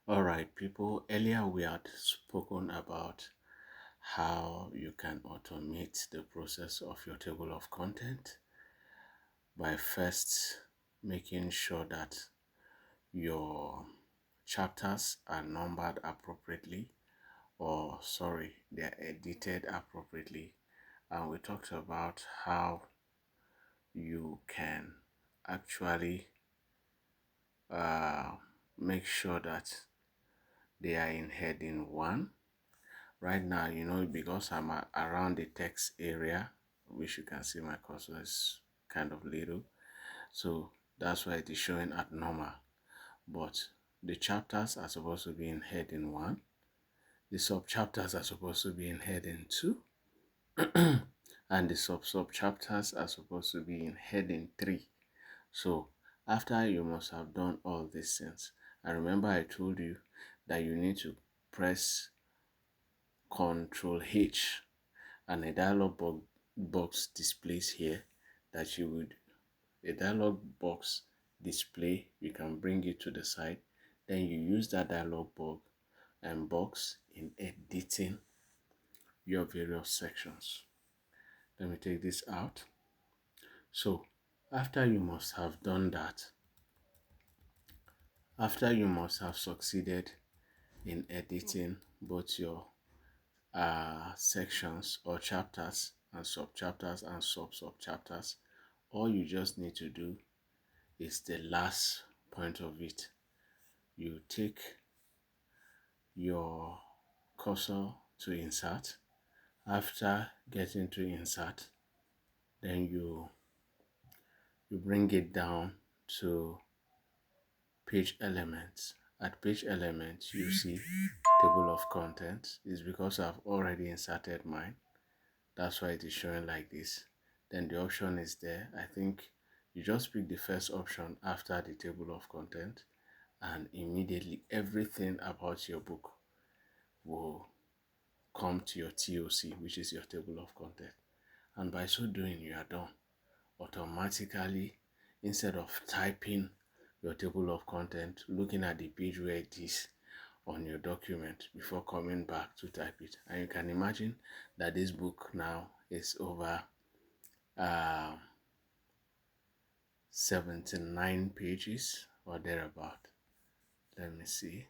All right, people. Earlier we had spoken about how you can automate the process of your table of content by first making sure that your chapters are numbered appropriately, or sorry, they're edited appropriately. And we talked about how you can actually uh, make sure that they are in heading 1. Right now, because I'm around the text area, which you can see my cursor is kind of little, so that's why it is showing at normal. But the chapters are supposed to be in heading 1, the sub chapters are supposed to be in heading 2, and the sub chapters are supposed to be in heading 3. So after you must have done all these things, and remember I told you that you need to press Control H and a dialog box displays here that you would a dialog box display. You can bring it to the side, then you use that dialog box in editing your various sections. Let me take this out. So after you must have done that, after you must have succeeded in editing both your sections or chapters and sub-chapters and sub-chapters, all you just need to do is the last point of it. You take your cursor to insert. After getting to insert, then you bring it down to page elements. At page elements, you see table of contents. It's because I've already inserted mine. That's why it is showing like this. Then the option is there. I think you just pick the first option after the table of content, and immediately everything about your book will come to your TOC, which is your table of content. And by so doing, you are done. Automatically, instead of typing your table of content, looking at the page where it is on your document before coming back to type it. And you can imagine that this book now is over 79 pages or thereabout. Let me see.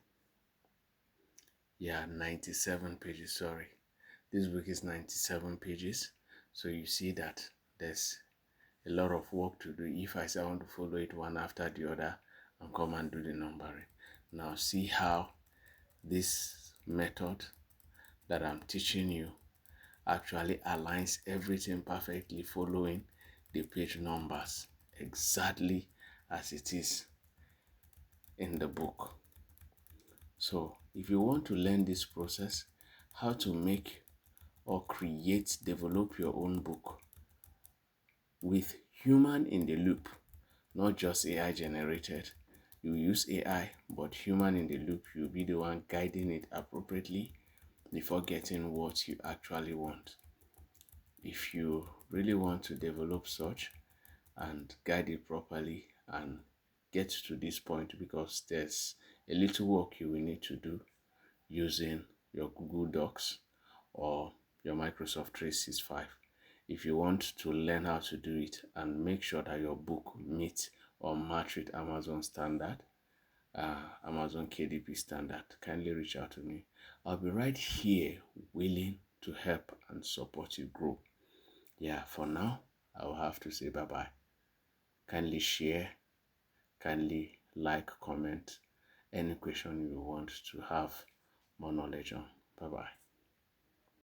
Yeah, 97 pages. Sorry, this book is 97 pages. So you see that there's a lot of work to do if I say I want to follow it one after the other and come and do the numbering. Now see how this method that I'm teaching you actually aligns everything perfectly, following the page numbers exactly as it is in the book. So if you want to learn this process, how to make or develop your own book with human in the loop, not just AI generated. You use AI, but human in the loop, you'll be the one guiding it appropriately before getting what you actually want. If you really want to develop such and guide it properly and get to this point, because there's a little work you will need to do using your Google Docs or your Microsoft 365. If you want to learn how to do it and make sure that your book meets or match with Amazon standard, Amazon KDP standard, kindly reach out to me. I'll be right here willing to help and support you grow. Yeah, for now, I will have to say bye-bye. Kindly share, kindly like, comment any question you want to have more knowledge on. Bye-bye.